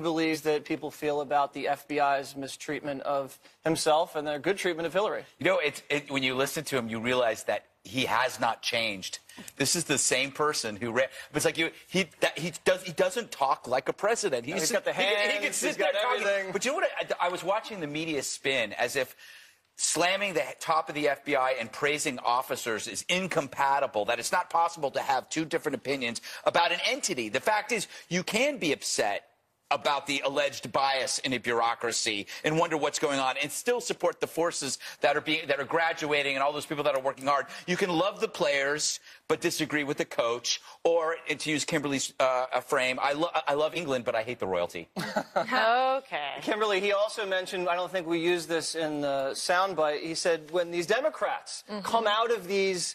believes that people feel about the FBI's mistreatment of himself and their good treatment of Hillary. You know, when you listen to him, you realize that he has not changed. This is the same person who ran. It's like he doesn't talk like a president. He's got the hands. He can sit he's there got talking. everything. But you know what? I was watching the media spin as if slamming the top of the FBI and praising officers is incompatible, that it's not possible to have two different opinions about an entity. The fact is, you can be upset about the alleged bias in a bureaucracy and wonder what's going on and still support the forces that are graduating and all those people that are working hard. You can love the players but disagree with the coach, or to use Kimberly's frame, I love England but I hate the royalty. Okay. Kimberly, he also mentioned, I don't think we used this in the soundbite, he said when these Democrats come out of these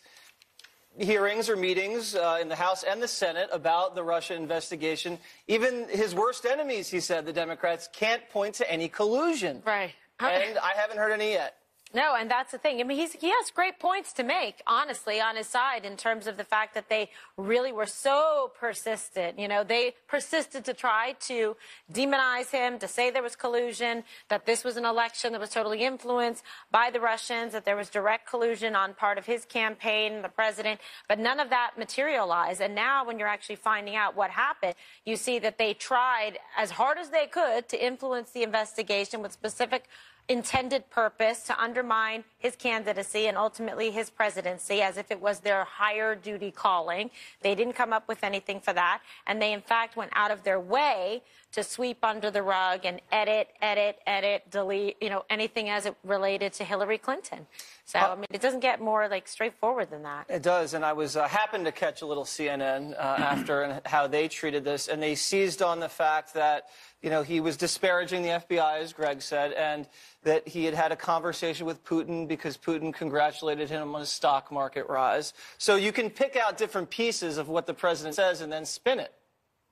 hearings or meetings in the House and the Senate about the Russia investigation, even his worst enemies, he said, the Democrats, can't point to any collusion. Right. And I haven't heard any yet. No, and that's the thing. I mean, he has great points to make, honestly, on his side in terms of the fact that they really were so persistent. You know, they persisted to try to demonize him, to say there was collusion, that this was an election that was totally influenced by the Russians, that there was direct collusion on part of his campaign, the president, but none of that materialized. And now when you're actually finding out what happened, you see that they tried as hard as they could to influence the investigation with specific intended purpose to undermine his candidacy and ultimately his presidency, as if it was their higher duty calling. They didn't come up with anything for that, and they in fact went out of their way to sweep under the rug and edit, delete, you know, anything as it related to Hillary Clinton. So, I mean, it doesn't get more, like, straightforward than that. It does, and I was happened to catch a little CNN after and how they treated this, and they seized on the fact that, you know, he was disparaging the FBI, as Greg said, and that he had had a conversation with Putin because Putin congratulated him on his stock market rise. So you can pick out different pieces of what the president says and then spin it.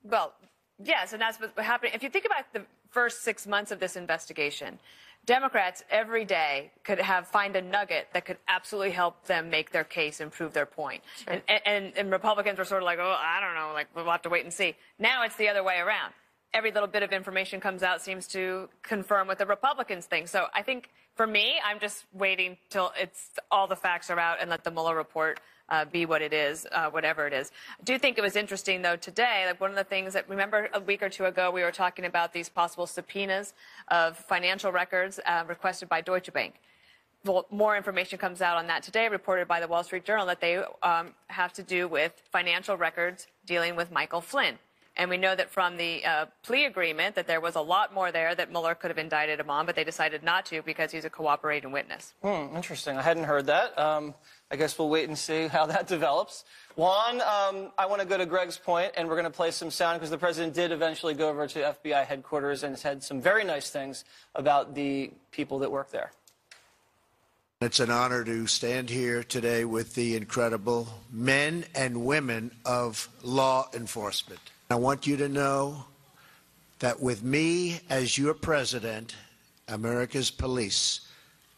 Well, yes, and that's what's happening. If you think about the first 6 months of this investigation, Democrats every day could find a nugget that could absolutely help them make their case and prove their point. Sure. And Republicans were sort of like, oh, I don't know, like, we'll have to wait and see. Now it's the other way around. Every little bit of information comes out seems to confirm what the Republicans think. So I think, for me, I'm just waiting till all the facts are out and let the Mueller report be what it is, whatever it is. I do think it was interesting, though, today, like one of the things that, remember a week or two ago, we were talking about these possible subpoenas of financial records requested by Deutsche Bank. Well, more information comes out on that today, reported by the Wall Street Journal, that they have to do with financial records dealing with Michael Flynn. And we know that from the plea agreement that there was a lot more there that Mueller could have indicted him on, but they decided not to because he's a cooperating witness. Interesting. I hadn't heard that. I guess we'll wait and see how that develops. Juan, I want to go to Greg's point, and we're going to play some sound because the president did eventually go over to FBI headquarters and said some very nice things about the people that work there. It's an honor to stand here today with the incredible men and women of law enforcement. I want you to know that with me as your president, America's police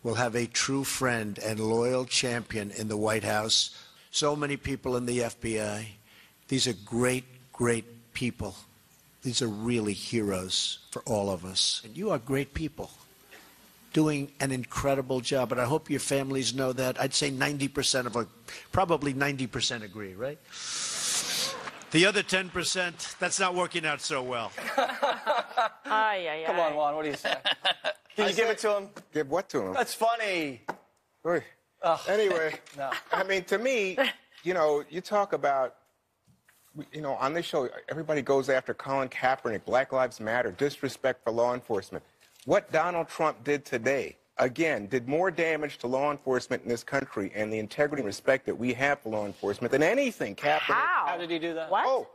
will have a true friend and loyal champion in the White House. So many people in the FBI. These are great, great people. These are really heroes for all of us. And you are great people doing an incredible job. And I hope your families know that. I'd say 90% probably 90% agree, right? The other 10%, that's not working out so well. Come on, Juan, what do you say? Can you give it to him? Give what to him? That's funny. Anyway, no. I mean, to me, you know, you talk about, you know, on this show, everybody goes after Colin Kaepernick, Black Lives Matter, disrespect for law enforcement. What Donald Trump did today, again, did more damage to law enforcement in this country and the integrity and respect that we have for law enforcement than anything Kaepernick. How did he do that? What? Oh,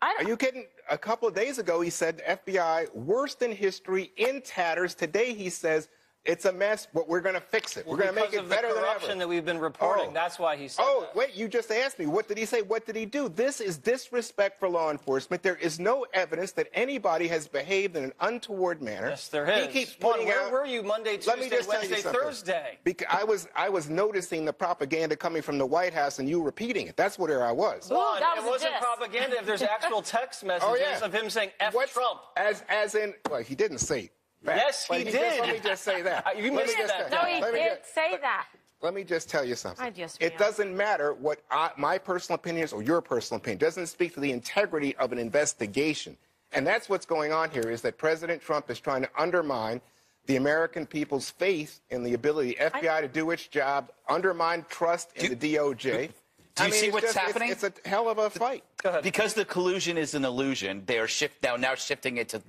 are you kidding? A couple of days ago, he said FBI, worst in history, in tatters. Today, he says It's a mess, but we're going to fix it. We're going to make it better than ever. Because of the corruption that we've been reporting. That's why he said that. Wait, you just asked me. What did he say? What did he do? This is disrespect for law enforcement. There is no evidence that anybody has behaved in an untoward manner. Yes, there is. He keeps pointing Where out. were you Monday, Tuesday, Wednesday, Thursday? Because I was noticing the propaganda coming from the White House and you repeating it. That's where I was. Ooh, that it was a wasn't diss. propaganda if there's actual text messages of him saying F Trump. As in, well, he didn't say that. Yes, he did. Let me just say that. You missed that. No, he did say that. Let me just tell you something. Ay, Dios It mío. doesn't matter what my personal opinion is or your personal opinion. It doesn't speak to the integrity of an investigation. And that's what's going on here, is that President Trump is trying to undermine the American people's faith in the ability of the FBI to do its job, undermine trust in the DOJ. Do you see it's what's happening? It's a hell of a fight. Because the collusion is an illusion, they are now shifting it to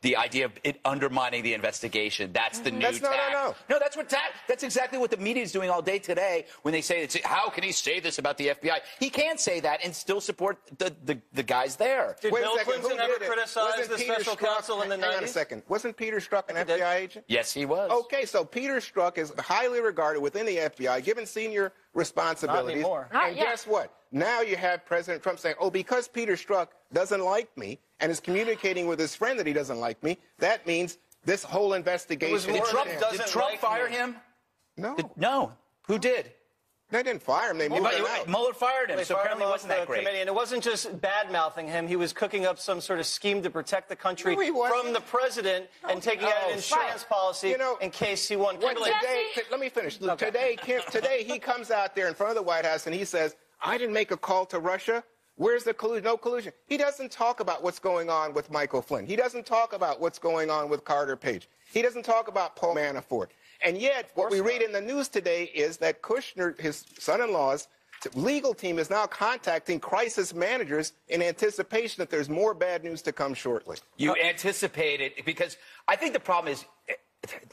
the idea of it undermining the investigation. That's the new tack. No. No, that's exactly what the media is doing all day today when they say, how can he say this about the FBI? He can't say that and still support the guys there. Did Wait a Bill second, Clinton who ever did it? criticize Wasn't the Peter special Strzok- counsel in the 90s? Hang on a second. Wasn't Peter Strzok an FBI agent? Yes, he was. Okay, so Peter Strzok is highly regarded within the FBI, given senior responsibilities. Not anymore. Not And yet. guess what? Now you have President Trump saying, because Peter Strzok doesn't like me and is communicating with his friend that he doesn't like me, that means this whole investigation. more is than sham. doesn't Did Trump like fire me. him? No. No. Who did? They didn't fire him. They moved him out. Mueller fired him, They so fired apparently him it off wasn't that the great. committee, and it wasn't just bad-mouthing him. He was cooking up some sort of scheme to protect the country No, he wasn't. from the president and taking out an insurance policy in case he won. Kimberly, Let me finish. Today he comes out there in front of the White House and he says, I didn't make a call to Russia. Where's the collusion? No collusion. He doesn't talk about what's going on with Michael Flynn. He doesn't talk about what's going on with Carter Page. He doesn't talk about Paul Manafort. And yet, what we read in the news today is that Kushner, his son-in-law's legal team, is now contacting crisis managers in anticipation that there's more bad news to come shortly. You anticipate it because I think the problem is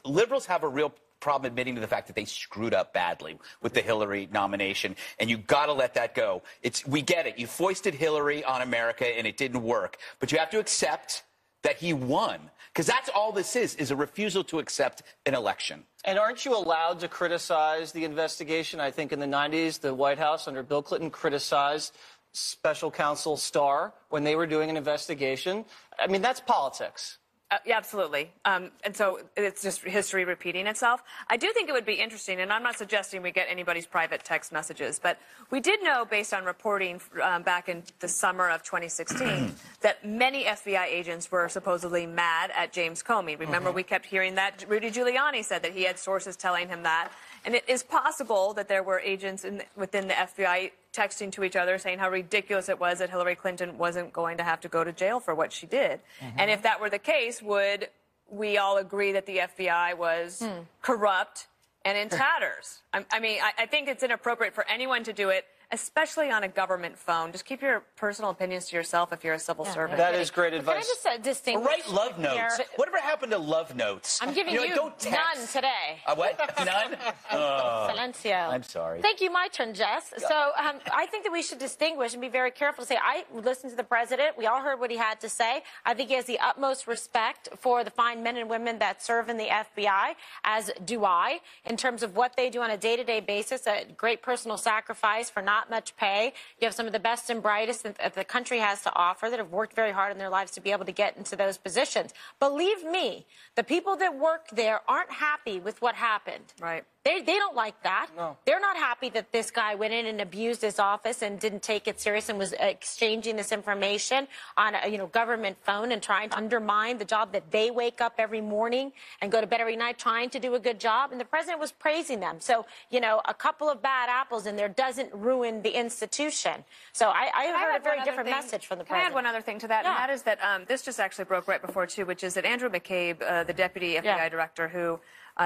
liberals have a real problem admitting to the fact that they screwed up badly with the Hillary nomination, and you got to let that go. We get it. You foisted Hillary on America, and it didn't work. But you have to accept that he won, because that's all this is a refusal to accept an election. And aren't you allowed to criticize the investigation? I think in the 90s, the White House under Bill Clinton criticized special counsel Starr when they were doing an investigation. I mean, that's politics. Yeah, absolutely. And so it's just history repeating itself. I do think it would be interesting, and I'm not suggesting we get anybody's private text messages, but we did know, based on reporting back in the summer of 2016, that many FBI agents were supposedly mad at James Comey. Remember, we kept hearing that. Rudy Giuliani said that he had sources telling him that. And it is possible that there were agents within the FBI texting to each other saying how ridiculous it was that Hillary Clinton wasn't going to have to go to jail for what she did. And if that were the case, would we all agree that the FBI was corrupt and in tatters? I think it's inappropriate for anyone to do it, especially on a government phone. Just keep your personal opinions to yourself if you're a civil servant. That is great advice. Can I just distinguish? Write love notes. here? Whatever happened to love notes? I'm giving you don't text. none today. What? None? Silencio. I'm sorry. Thank you. My turn, Jess. So I think that we should distinguish and be very careful to say, I listened to the president. We all heard what he had to say. I think he has the utmost respect for the fine men and women that serve in the FBI, as do I, in terms of what they do on a day-to-day basis, a great personal sacrifice for not much pay. You have some of the best and brightest that the country has to offer that have worked very hard in their lives to be able to get into those positions. Believe me, the people that work there aren't happy with what happened. Right. They don't like that. No. They're not happy that this guy went in and abused his office and didn't take it serious and was exchanging this information on a government phone and trying to undermine the job that they wake up every morning and go to bed every night trying to do a good job. And the president was praising them. So, a couple of bad apples in there doesn't ruin the institution. So I heard a very different message from the Can I president. add one other thing to that? Yeah. And that is that this just actually broke right before, too, which is that Andrew McCabe, the deputy FBI director, who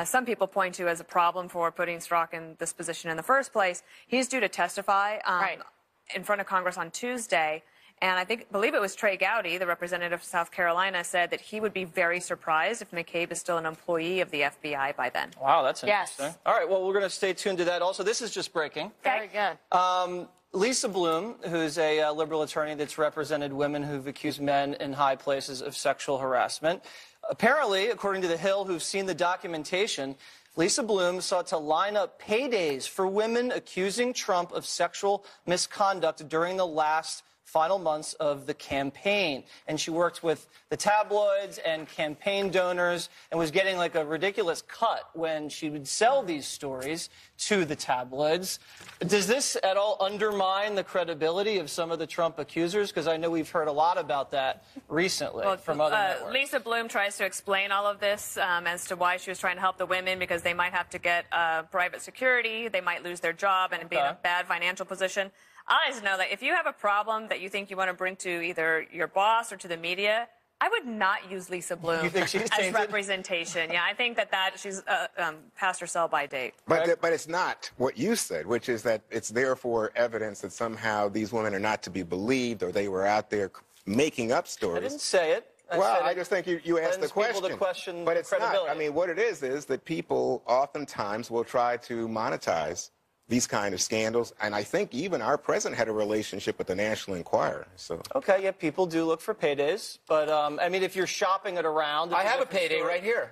some people point to as a problem for putting Strzok in this position in the first place, he's due to testify in front of Congress on Tuesday. And believe it was Trey Gowdy, the representative of South Carolina, said that he would be very surprised if McCabe is still an employee of the FBI by then. Wow, that's interesting. Yes. All right, well, we're going to stay tuned to that. Also, this is just breaking. Very good. Lisa Bloom, who's a liberal attorney that's represented women who've accused men in high places of sexual harassment, Apparently, according to The Hill, who've seen the documentation, Lisa Bloom sought to line up paydays for women accusing Trump of sexual misconduct during the last final months of the campaign. And she worked with the tabloids and campaign donors and was getting like a ridiculous cut when she would sell these stories to the tabloids. Does this at all undermine the credibility of some of the Trump accusers? Because I know we've heard a lot about that recently from other networks. Lisa Bloom tries to explain all of this as to why she was trying to help the women, because they might have to get private security, they might lose their job and be in a bad financial position. I just know that if you have a problem that you think you want to bring to either your boss or to the media, I would not use Lisa Bloom as representation. Yeah, I think that she's past her sell-by date. But it's not what you said, which is that it's therefore evidence that somehow these women are not to be believed, or they were out there making up stories. I didn't say it. I just think you asked the question. People to question but it's credibility. not. I mean, what it is that people oftentimes will try to monetize these kind of scandals, and I think even our president had a relationship with the National Enquirer. So okay, yeah, people do look for paydays, but I mean, if you're shopping it around, I have a payday right here.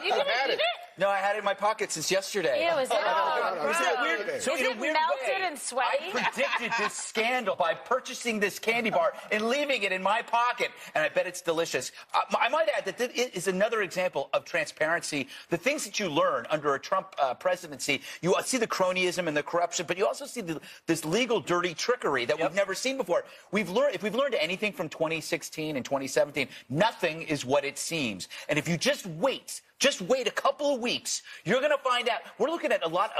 You did it? No, I had it in my pocket since yesterday. Ew, is it? So Is in a it weird melted way, and sweaty? I predicted this scandal by purchasing this candy bar and leaving it in my pocket, and I bet it's delicious. I might add that it is another example of transparency. The things that you learn under a Trump presidency, you see the cronyism and the corruption, but you also see this legal dirty trickery that we've never seen before. If we've learned anything from 2016 and 2017, nothing is what it seems. And if you just wait a couple of weeks, you're going to find out. We're looking at a lot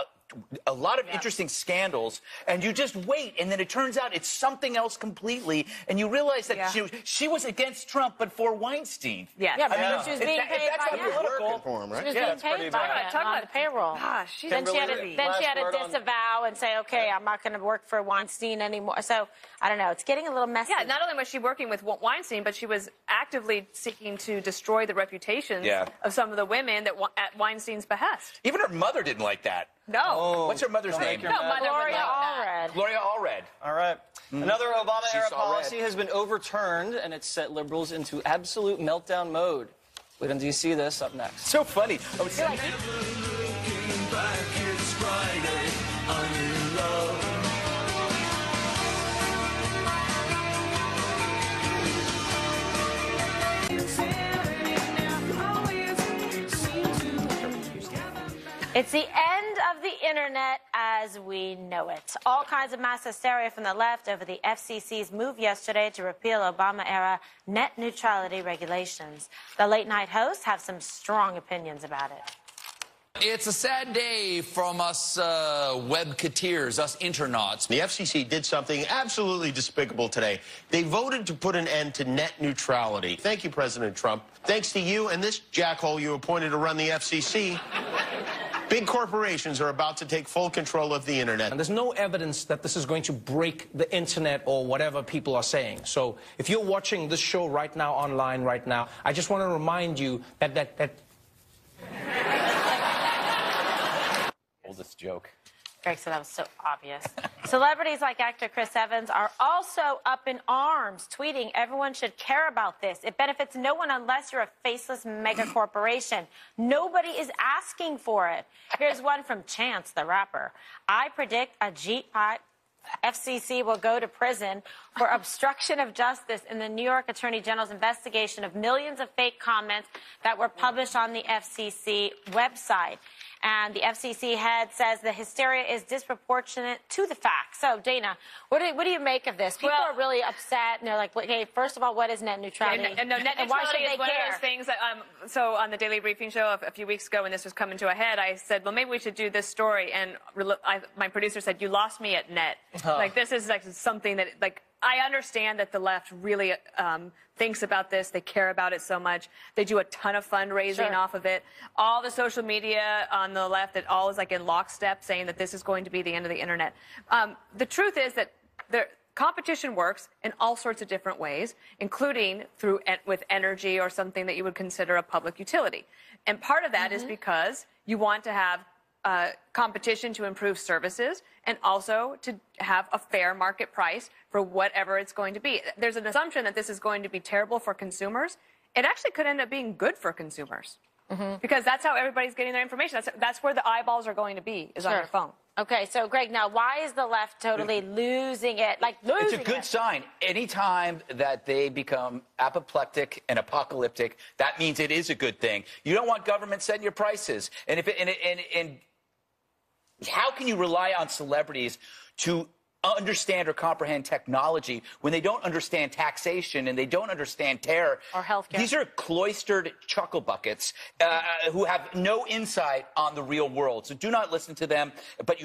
of interesting scandals, and you just wait, and then it turns out it's something else completely, and you realize that she was against Trump, but for Weinstein. Yeah, she was being paid by him. working for him, right? She was being paid by him on the payroll. Gosh, Then she had to disavow and say, okay, I'm not going to work for Weinstein anymore. So, I don't know. It's getting a little messy. Yeah, not only was she working with Weinstein, but she was actively seeking to destroy the reputations of some of the women at Weinstein's behest. Even her mother didn't like that. No. What's her mother's name? No, mother Gloria Allred. Allred. Gloria Allred. All right. Another Obama-era She's all policy has been overturned, and it's set liberals into absolute meltdown mode. Wait until you see this up next. So funny. I was saying, It's the end of the internet as we know it. All kinds of mass hysteria from the left over the FCC's move yesterday to repeal Obama-era net neutrality regulations. The late-night hosts have some strong opinions about it. It's a sad day from us webcateers, us internauts. The FCC did something absolutely despicable today. They voted to put an end to net neutrality. Thank you, President Trump. Thanks to you and this jackhole you appointed to run the FCC, big corporations are about to take full control of the internet. And there's no evidence that this is going to break the internet or whatever people are saying. So if you're watching this show right now, online right now, I just want to remind you that oldest joke. Greg said that was so obvious. Celebrities like actor Chris Evans are also up in arms, tweeting, everyone should care about this. It benefits no one unless you're a faceless mega corporation. Nobody is asking for it. Here's one from Chance, the rapper. I predict FCC will go to prison for obstruction of justice in the New York Attorney General's investigation of millions of fake comments that were published on the FCC website. And the FCC head says the hysteria is disproportionate to the facts. So, Dana, what do you make of this? People are really upset, and they're like, okay, first of all, what is net neutrality? And net neutrality is one of those things that, so on the Daily Briefing show a few weeks ago when this was coming to a head, I said, well, maybe we should do this story. And my producer said, you lost me at net. Like, this is like something that, like, I understand that the left really thinks about this. They care about it so much. They do a ton of fundraising off of it. All the social media on the left, it all is like in lockstep saying that this is going to be the end of the internet. The truth is that competition works in all sorts of different ways, including with energy or something that you would consider a public utility. And part of that is because you want to have competition to improve services and also to have a fair market price for whatever it's going to be. There's an assumption that this is going to be terrible for consumers. it actually could end up being good for consumers. Because that's how everybody's getting their information. That's where the eyeballs are going to be, is on your phone. Okay, so Greg, now why is the left totally losing it? Like losing It's a good sign. Anytime that they become apoplectic and apocalyptic, that means it is a good thing. You don't want government setting your prices. And how can you rely on celebrities to understand or comprehend technology when they don't understand taxation and they don't understand terror or healthcare? These are cloistered chuckle buckets who have no insight on the real world. So do not listen to them. But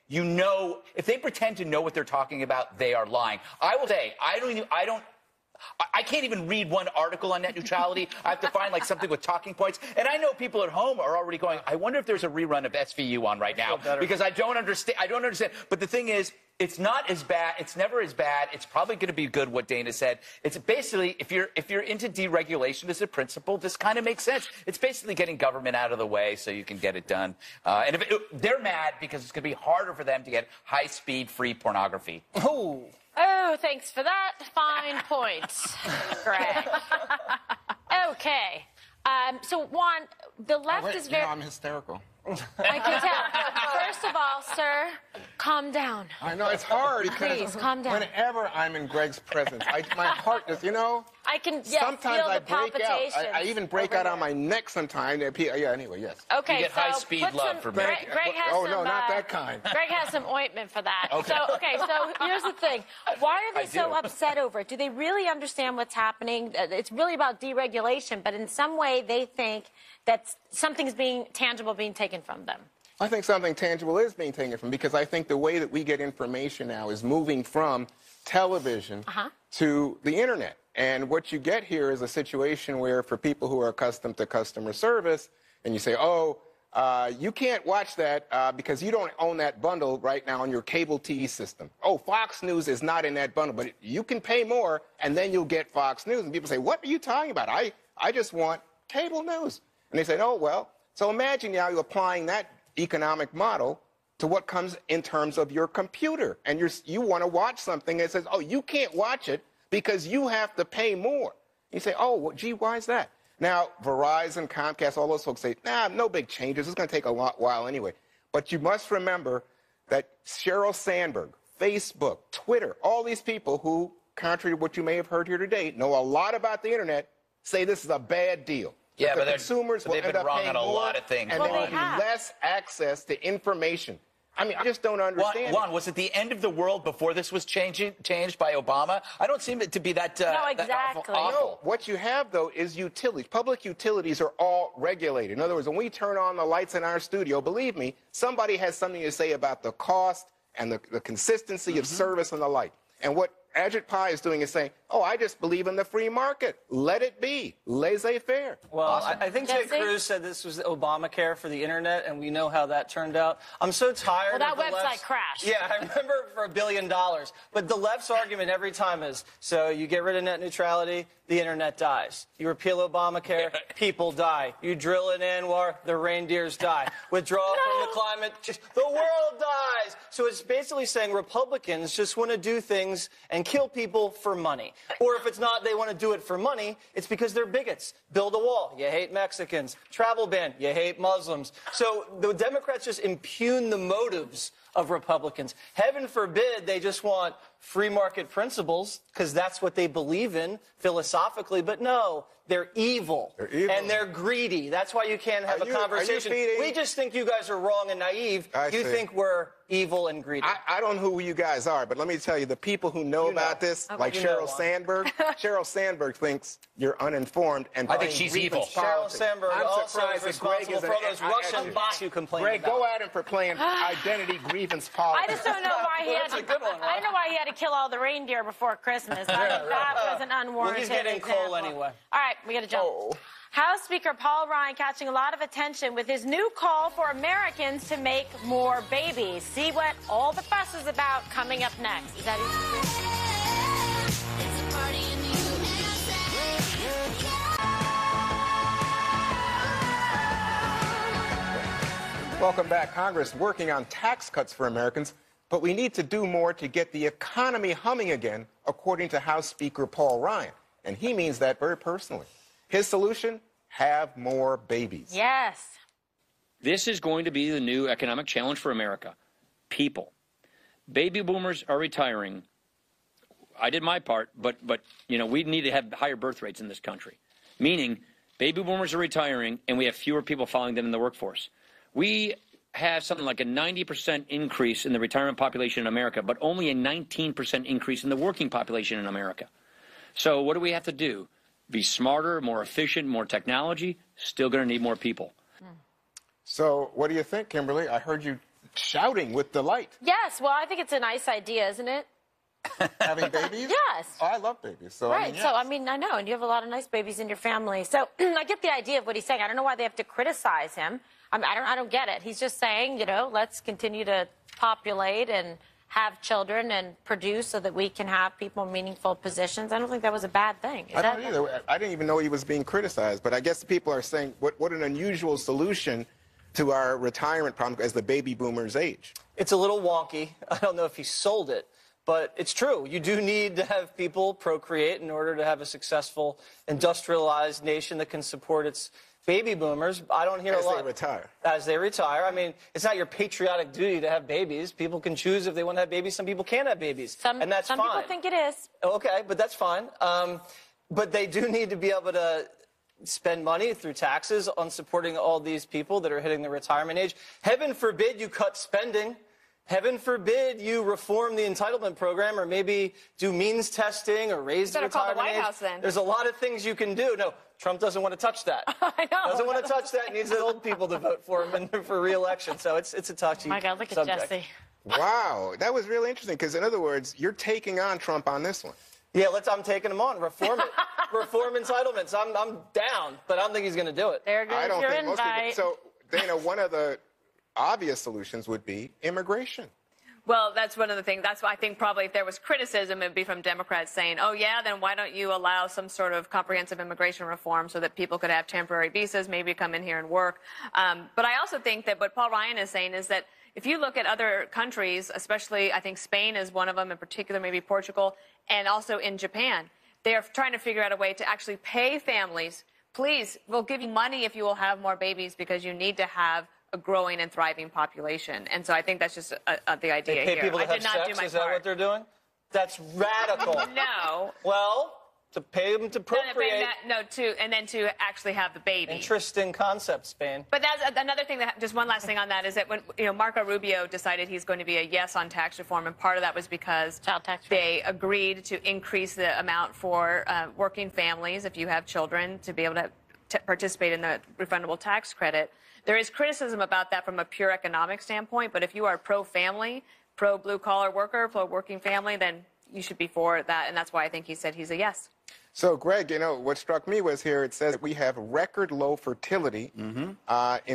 you know, if they pretend to know what they're talking about, they are lying. I will say, I can't even read one article on net neutrality. I have to find like something with talking points. And I know people at home are already going, I wonder if there's a rerun of SVU on right now because I don't understand. But the thing is, it's not as bad. It's never as bad. It's probably going to be good, what Dana said. It's basically, if you're into deregulation as a principle, this kind of makes sense. It's basically getting government out of the way so you can get it done. And they're mad because it's going to be harder for them to get high-speed free pornography. Oh, thanks for that. Fine point, Greg. Okay. So, Juan, the left is very... I'm hysterical. I can tell. First of all, sir, calm down. I know, it's hard because Please, calm down. whenever I'm in Greg's presence, my heart just, I can, sometimes feel I the break out. palpitations. I even break out on my neck sometimes. Yeah, anyway, yes. Okay, You get so high-speed put love some, for me. Greg has Oh, some, no, not that kind. Greg has some ointment for that. Okay. So here's the thing. Why are they so do. upset over it? Do they really understand what's happening? It's really about deregulation, but in some way they think that something's being taken from them. I think something tangible is being taken from, because I think the way that we get information now is moving from television to the internet. And what you get here is a situation where, for people who are accustomed to customer service, and you say, you can't watch that because you don't own that bundle right now on your cable TV system. Oh, Fox News is not in that bundle, but you can pay more, and then you'll get Fox News. And people say, what are you talking about? I just want cable news. And they say, oh, well, so imagine now you're applying that economic model to what comes in terms of your computer. And you want to watch something that says, oh, you can't watch it because you have to pay more. You say, oh, well, gee, why is that? Now, Verizon, Comcast, all those folks say, nah, no big changes. It's going to take a while anyway. But you must remember that Sheryl Sandberg, Facebook, Twitter, all these people who, contrary to what you may have heard here today, know a lot about the internet, say this is a bad deal. Yeah, but consumers will they've end been up wrong paying on a more, lot of things. and there will be less access to information. I mean, I just don't understand. Juan, was it the end of the world before this was changed by Obama? I don't seem it to be that, No, exactly. that awful. No, what you have, though, is utilities. Public utilities are all regulated. In other words, when we turn on the lights in our studio, believe me, somebody has something to say about the cost and the consistency of service and the like. And what Ajit Pai is doing is saying, oh, I just believe in the free market. Let it be. Laissez-faire. Well, Awesome. I think Ted Cruz said this was Obamacare for the internet, and we know how that turned out. I'm so tired Well, of that the website left's... crashed. Yeah, I remember for $1 billion. But the left's argument every time is, so you get rid of net neutrality, the internet dies. You repeal Obamacare, people die. You drill in Anwar, the reindeers die. Withdraw from the climate, the world dies. So it's basically saying Republicans just want to do things and kill people for money. Or if it's not they want to do it for money, it's because they're bigots. Build a wall, you hate Mexicans. Travel ban, you hate Muslims. So the Democrats just impugn the motives of Republicans. Heaven forbid they just want free market principles, because that's what they believe in philosophically. But no, they're evil. They're evil. And they're greedy. That's why you can't have a conversation. We just think you guys are wrong and naive. You think we're evil and greedy. I don't know who you guys are, but let me tell you, the people who know about this, like Sheryl Sandberg, Sheryl Sandberg thinks you're uninformed. And I think she's evil. Sheryl Sandberg also is responsible for all those Russian bots you complained Greg, about. go at him for playing identity grievance politics. I just don't know why he had That's to. a good one, right? I know why he had to kill all the reindeer before Christmas. That was an unwarranted Well, he's getting example. coal anyway. All right, we got to jump. House Speaker Paul Ryan catching a lot of attention with his new call for Americans to make more babies. See what all the fuss is about coming up next. Is that Welcome back. Congress working on tax cuts for Americans, but we need to do more to get the economy humming again, according to House Speaker Paul Ryan. And he means that very personally. His solution, have more babies. Yes. This is going to be the new economic challenge for America. People. Baby boomers are retiring. I did my part, but you know, we need to have higher birth rates in this country. Meaning, baby boomers are retiring, and we have fewer people following them in the workforce. We have something like a 90% increase in the retirement population in America, but only a 19% increase in the working population in America. So what do we have to do? Be smarter, more efficient, more technology, still going to need more people. So what do you think, Kimberly? I heard you shouting with delight. Yes, well, I think it's a nice idea, isn't it? Having babies? Yes. Oh, I love babies. So, Right. I mean, yes. So, I mean, I know, and you have a lot of nice babies in your family. So I get the idea of what he's saying. I don't know why they have to criticize him. I don't get it. He's just saying, you know, let's continue to populate and have children and produce so that we can have people in meaningful positions. I don't think that was a bad thing. I don't either. I didn't even know he was being criticized. But I guess people are saying, what an unusual solution to our retirement problem as the baby boomers age. It's a little wonky. I don't know if he sold it, but it's true. You do need to have people procreate in order to have a successful industrialized nation that can support its baby boomers. I don't hear a lot. As they retire. As they retire. I mean, it's not your patriotic duty to have babies. People can choose if they want to have babies. Some people can't have babies. And that's fine. Some people think it is. Okay, but that's fine. But they do need to be able to spend money through taxes on supporting all these people that are hitting the retirement age. Heaven forbid you cut spending. Heaven forbid you reform the entitlement program or maybe do means testing or raise the retirement White age. House, then. There's a lot of things you can do. No, Trump doesn't want to touch that. I know. Doesn't want to touch that. He needs the old people to vote for him for re-election. So it's a touchy Oh my God, look at subject. Jesse. Wow, that was really interesting because, in other words, you're taking on Trump on this one. Yeah, I'm taking him on. Reform it. Reform entitlements. I'm down, but I don't think he's going to do it. There goes I don't your think most invite. people. So, Dana, one of the obvious solutions would be immigration. Well, that's one of the things. That's why I think probably if there was criticism, it'd be from Democrats saying, oh, yeah, then why don't you allow some sort of comprehensive immigration reform so that people could have temporary visas, maybe come in here and work. But I also think that what Paul Ryan is saying is that if you look at other countries, especially I think Spain is one of them in particular, maybe Portugal, and also in Japan, they are trying to figure out a way to actually pay families. Please, we'll give you money if you will have more babies because you need to have a growing and thriving population. And so I think that's just the idea They pay here. people to I did have not sex? do my Is that part. what they're doing? That's radical. No. Well, to pay them to procreate. And then to actually have the baby. Interesting concept, Spain. But that's another thing that, just one last thing on that, is that when, Marco Rubio decided he's going to be a yes on tax reform, and part of that was because Child tax they agreed to increase the amount for working families, if you have children, to be able to participate in the refundable tax credit. There is criticism about that from a pure economic standpoint, but if you are pro-family, pro-blue-collar worker, pro-working family, then you should be for that, and that's why I think he said he's a yes. So, Greg, what struck me was here it says that we have record low fertility in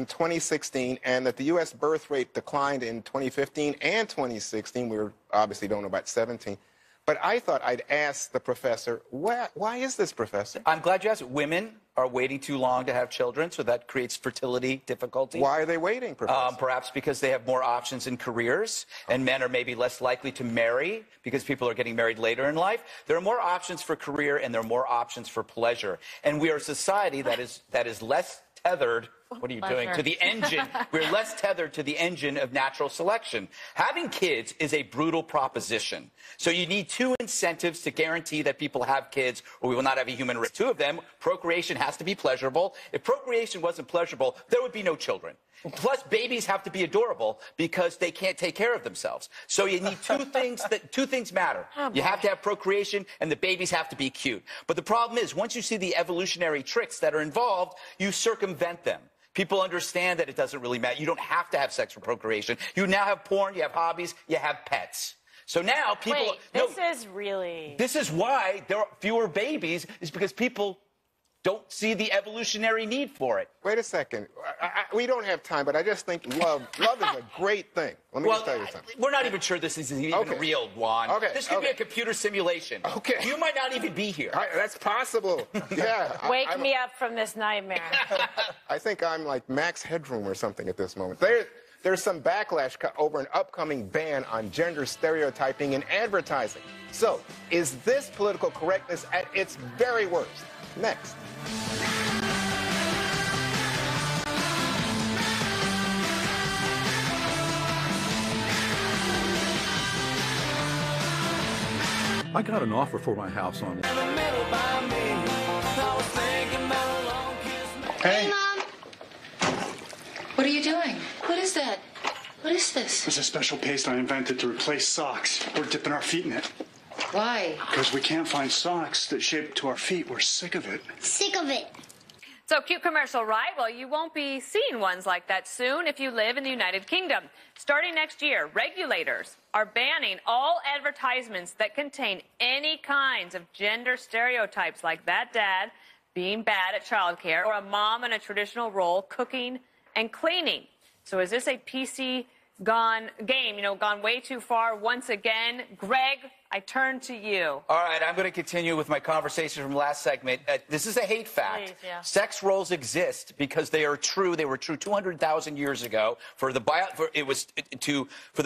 2016 and that the U.S. birth rate declined in 2015 and 2016. We obviously don't know about 17. But I thought I'd ask the professor, why is this, Professor? I'm glad you asked. Women are waiting too long to have children, so that creates fertility difficulties. Why are they waiting, Professor? Perhaps because they have more options in careers, and men are maybe less likely to marry because people are getting married later in life. There are more options for career, and there are more options for pleasure. And we are a society that is less tethered. What are you doing? To the engine. We're less tethered to the engine of natural selection. Having kids is a brutal proposition. So you need two incentives to guarantee that people have kids or we will not have a human race. Two of them, procreation has to be pleasurable. If procreation wasn't pleasurable, there would be no children. Plus, babies have to be adorable because they can't take care of themselves. So you need two things matter. You have to have procreation and the babies have to be cute. But the problem is, once you see the evolutionary tricks that are involved, you circumvent them. People understand that it doesn't really matter. You don't have to have sex for procreation. You now have porn, you have hobbies, you have pets. So now people... This is why there are fewer babies, is because people don't see the evolutionary need for it. Wait a second. We don't have time, but I just think love is a great thing. Let me just tell you something. We're not even sure this is even real, Juan. This could be a computer simulation. You might not even be here. That's possible. Yeah. Wake me up from this nightmare. I think I'm like Max Headroom or something at this moment. There's some backlash over an upcoming ban on gender stereotyping in advertising. So, is this political correctness at its very worst? Next. I got an offer for my house on. Hey, Mom. What are you doing? What is that? What is this? It's a special paste I invented to replace socks. We're dipping our feet in it. Why? Because we can't find socks that shape to our feet. We're sick of it. Sick of it. So, cute commercial, right? Well, you won't be seeing ones like that soon if you live in the United Kingdom. Starting next year, regulators are banning all advertisements that contain any kinds of gender stereotypes, like that dad being bad at childcare or a mom in a traditional role cooking and cleaning. So is this a PC gone way too far once again? Greg, I turn to you. All right, I'm going to continue with my conversation from last segment. This is a hate fact. Please, yeah. Sex roles exist because they are true. They were true 200,000 years ago for the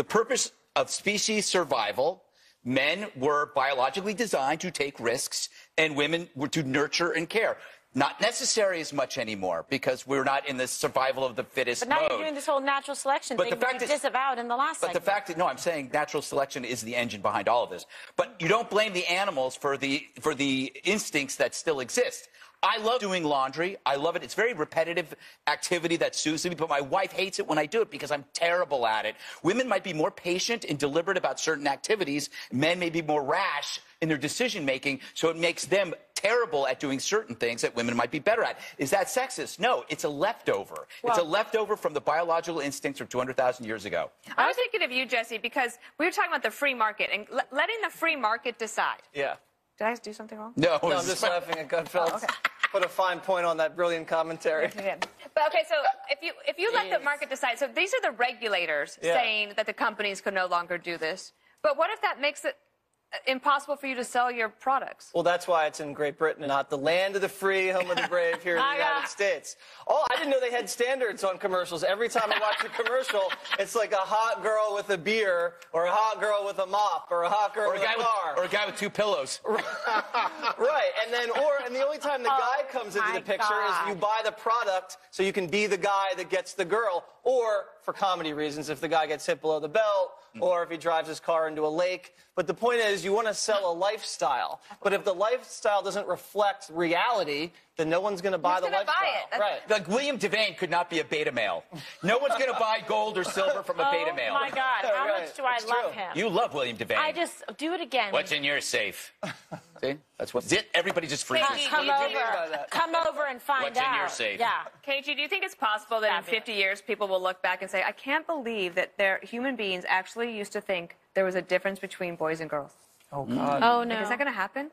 purpose of species survival. Men were biologically designed to take risks, and women were to nurture and care. Not necessary as much anymore because we're not in the survival of the fittest But now mode. you're doing this whole natural selection thing that you disavowed in the last segment. But the fact that, no, I'm saying natural selection is the engine behind all of this. But you don't blame the animals for the instincts that still exist. I love doing laundry. I love it. It's very repetitive activity that soothes me, but my wife hates it when I do it because I'm terrible at it. Women might be more patient and deliberate about certain activities. Men may be more rash in their decision-making, so it makes them terrible at doing certain things that women might be better at. Is that sexist? No, it's a leftover. It's a leftover from the biological instincts from 200,000 years ago. I was thinking of you, Jesse, because we were talking about the free market and letting the free market decide. Yeah. Did I do something wrong? No, I'm just laughing at Gutfeld. Oh, okay. Put a fine point on that brilliant commentary. But okay, so if you let the market decide, so these are the regulators saying that the companies could no longer do this. But what if that makes it impossible for you to sell your products? Well, that's why it's in Great Britain, not the land of the free, home of the brave here in the United States. Oh, I didn't know they had standards on commercials. Every time I watch a commercial, it's like a hot girl with a beer, or a hot girl with a mop, or a hot girl with a car. Or a guy with two pillows. Right, and the only time the guy comes into the picture is you buy the product so you can be the guy that gets the girl, or for comedy reasons, if the guy gets hit below the belt, or if he drives his car into a lake. But the point is, you want to sell a lifestyle. But if the lifestyle doesn't reflect reality, then no one's going to buy the lifestyle. Buy it. Right. Like William Devane could not be a beta male. No one's going to buy gold or silver from a beta male. Oh, my God. How much do I love him? You love William Devane. I just do it again. What's in your safe? See? That's what zit. Everybody just freezes. Come over and find What's out. in your safe? Yeah. KG, do you think it's possible that in 50 years people will look back and say, I can't believe that human beings actually used to think there was a difference between boys and girls? Oh, God. Oh, no. Like, is that going to happen?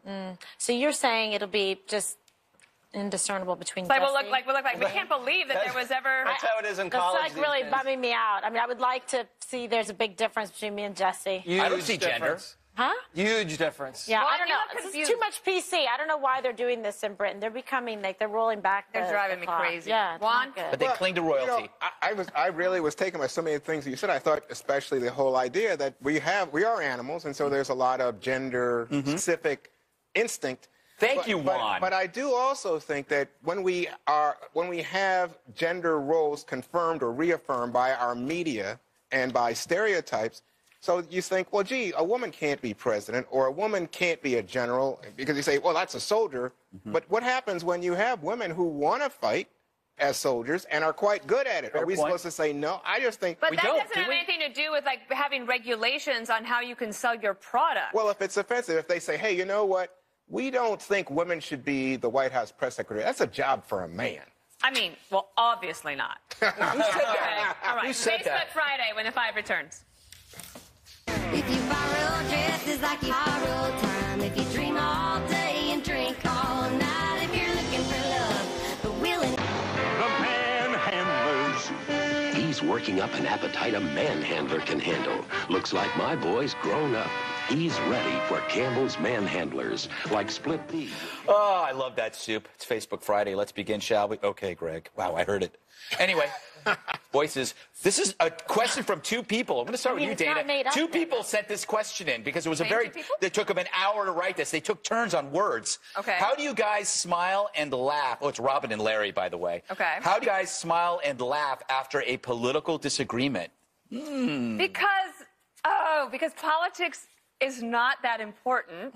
So you're saying it'll be just indiscernible between Like, Jesse? we'll look like we can't believe that there was ever... That's how it is in college. It's like really bumming me out. I mean, I would like to see there's a big difference between me and Jesse. I don't see gender. Huh? Huge difference. Yeah, Well, I don't know. It's too much PC. I don't know why they're doing this in Britain. They're becoming they're rolling back. They're driving me crazy. Yeah, it's Juan? not good. But they cling to royalty. I really was taken by so many things you said. I thought especially the whole idea that we are animals, and so there's a lot of gender-specific instinct. Thank you, Juan. But I do also think that when we have gender roles confirmed or reaffirmed by our media and by stereotypes, so you think, well, gee, a woman can't be president or a woman can't be a general because you say, well, that's a soldier. But what happens when you have women who want to fight as soldiers and are quite good at it? Are we supposed to say no? I just think But we that don't. doesn't have anything to do with like having regulations on how you can sell your product. Well, if it's offensive, if they say, hey, you know what? We don't think women should be the White House press secretary. That's a job for a man. I mean, well, obviously not. Who said that? All right, Who said Facebook that? Friday when the 5 returns. If you borrow dresses like you borrow time, if you dream all day and drink all night, if you're looking for love, but willing. The Manhandlers. He's working up an appetite a manhandler can handle. Looks like my boy's grown up. He's ready for Campbell's Manhandlers, like split pea. Oh, I love that soup. It's Facebook Friday. Let's begin, shall we? Okay, Greg. Wow, I heard it. Anyway, voices. This is a question from two people. I'm going to start with you, Dana. Two people sent this question in because it was it took them an hour to write this. They took turns on words. Okay. How do you guys smile and laugh? Oh, it's Robin and Larry, by the way. Okay. How do you guys smile and laugh after a political disagreement? Because politics is not that important.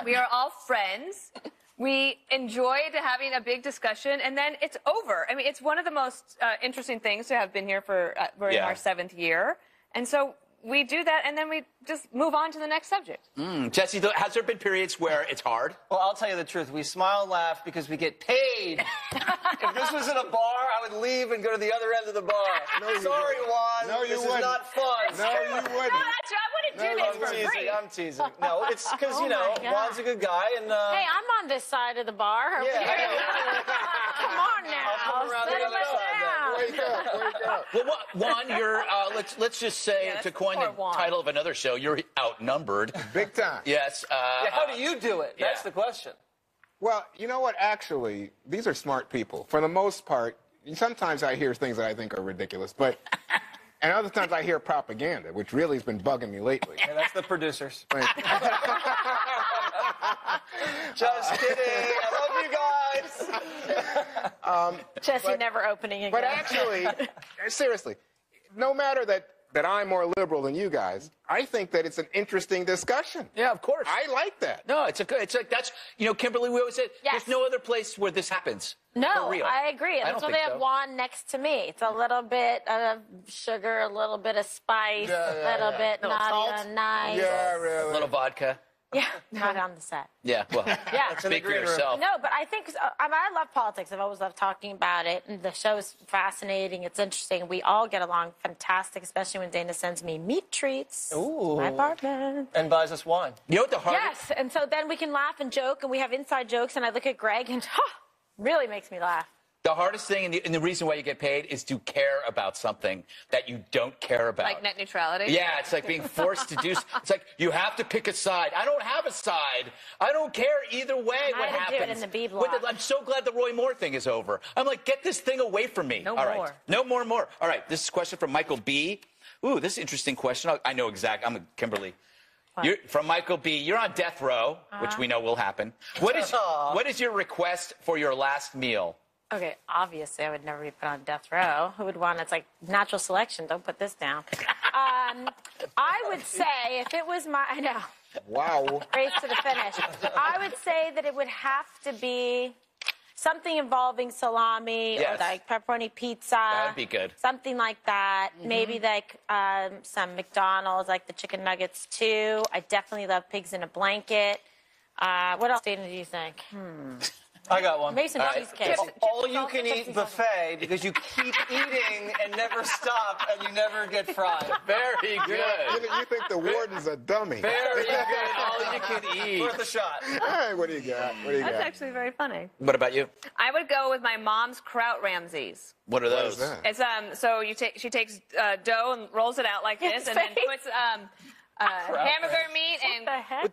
We are all friends. We enjoyed having a big discussion, and then it's over. I mean, it's one of the most interesting things to have been here for we're in our 7th year, and so we do that, and then we just move on to the next subject. Jesse, has there been periods where it's hard? Well, I'll tell you the truth. We smile and laugh because we get paid. If this was in a bar, I would leave and go to the other end of the bar. Sorry, Juan. No, you this wouldn't. is not fun. No, you wouldn't. No, that's true. I wouldn't do this for free. I'm teasing. No, it's because, Oh, my God. Juan's a good guy. And Hey, I'm on this side of the bar. yeah, Come on now. I'll come around the Settle other it side down. Wake up. Well, Juan, you're, let's just say, Yeah, to coin the poor Juan. title of another show, you're outnumbered. Big time. Yes. yeah, how do you do it? That's the question. Well, you know what? Actually, these are smart people. For the most part, sometimes I hear things that I think are ridiculous, but and other times I hear propaganda, which really has been bugging me lately. Yeah, that's the producers. Thank you. Just kidding. I love you guys. Jesse never opening again. But actually, seriously, no matter that I'm more liberal than you guys, I think that it's an interesting discussion. Yeah, of course. I like that. No, it's like that's, Kimberly, we always said, Yes. there's no other place where this happens. No, For real. I agree. I That's don't why they think have so. Juan next to me. It's a little bit of sugar, a little bit of spice, a little bit Nadia, nice. Yeah, A really. little vodka. Yeah, not on the set. Yeah, well, Yeah. speak for yourself. No, but I think I love politics. I've always loved talking about it. And the show is fascinating. It's interesting. We all get along fantastic, especially when Dana sends me meat treats. Ooh. My apartment. And buys us wine. You know what the hardest... Yes, and so then we can laugh and joke, and we have inside jokes. And I look at Greg, and really makes me laugh. The hardest thing and the reason why you get paid is to care about something that you don't care about. Like net neutrality? Yeah, it's like being forced to do. It's like you have to pick a side. I don't have a side. I don't care either way what I had to do it happens. in the B block. I'm so glad the Roy Moore thing is over. I'm like, get this thing away from me. No All right. more. No more. All right, this is a question from Michael B. Ooh, this is an interesting question. I know exactly. I'm a Kimberly. You're, from Michael B. You're on death row, which we know will happen. What is your request for your last meal? Okay, obviously I would never be put on death row. Who would want? It's like natural selection. Don't put this down. I would say if it was I know. Wow. Race to the finish. I would say that it would have to be something involving salami Yes. or like pepperoni pizza. That would be good. Something like that. Maybe like some McDonald's, like the chicken nuggets too. I definitely love pigs in a blanket. What else, Dana, do you think? I got one. Maybe some cheesecake. All you can eat buffet because you keep eating and never stop and you never get fried. Very good. You think the warden's a dummy. Very good. All you can eat. Worth a shot. Hey, what do you got? That's actually very funny. What about you? I would go with my mom's kraut Ramses. What are What those? is that? It's so she takes dough and rolls it out like this, and then puts hamburger meat What the and heck?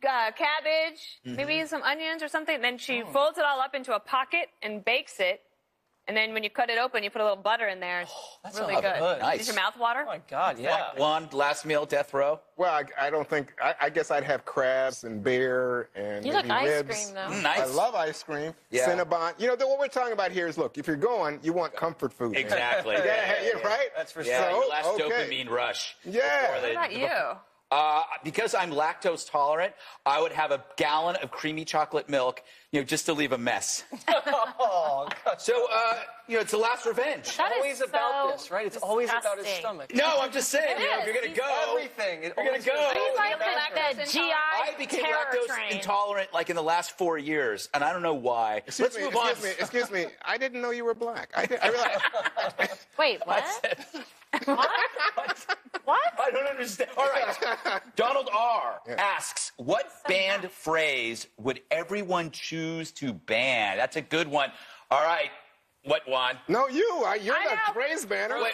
cabbage, maybe some onions or something. And then she folds it all up into a pocket and bakes it. And then when you cut it open, you put a little butter in there. It's really good. Nice. Does your mouth water? Oh, my God, yeah. One last meal, death row. Well, I don't think. I guess I'd have crabs and beer and You maybe like ice ribs. cream, though. Nice. I love ice cream. Yeah. Cinnabon. You know, what we're talking about here is, look, if you're going, you want comfort food. Exactly. Yeah, right? That's for Yeah, sure. your last okay. dopamine rush. Yeah. Before What about you? Because I'm lactose tolerant, I would have a gallon of creamy chocolate milk, just to leave a mess. Oh, God. So, it's the last revenge. That is Always about so this, right? It's always about his disgusting. stomach. No, I'm just saying, It if you're is. going to go, Everything. you're going to go. He's like lactose the GI I became terror lactose train. intolerant like in the last 4 years, and I don't know why. Let's move on. Excuse me. I didn't know you were black. I realized. Wait, what? What? What? I don't understand. All right. Donald R. asks, what band phrase would everyone choose to ban? That's a good one. All right. What, Juan? No, you're I the know. praise banner. Wait.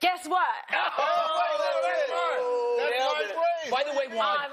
Guess what? Oh, Nailed that's my it. praise. By the way, Juan,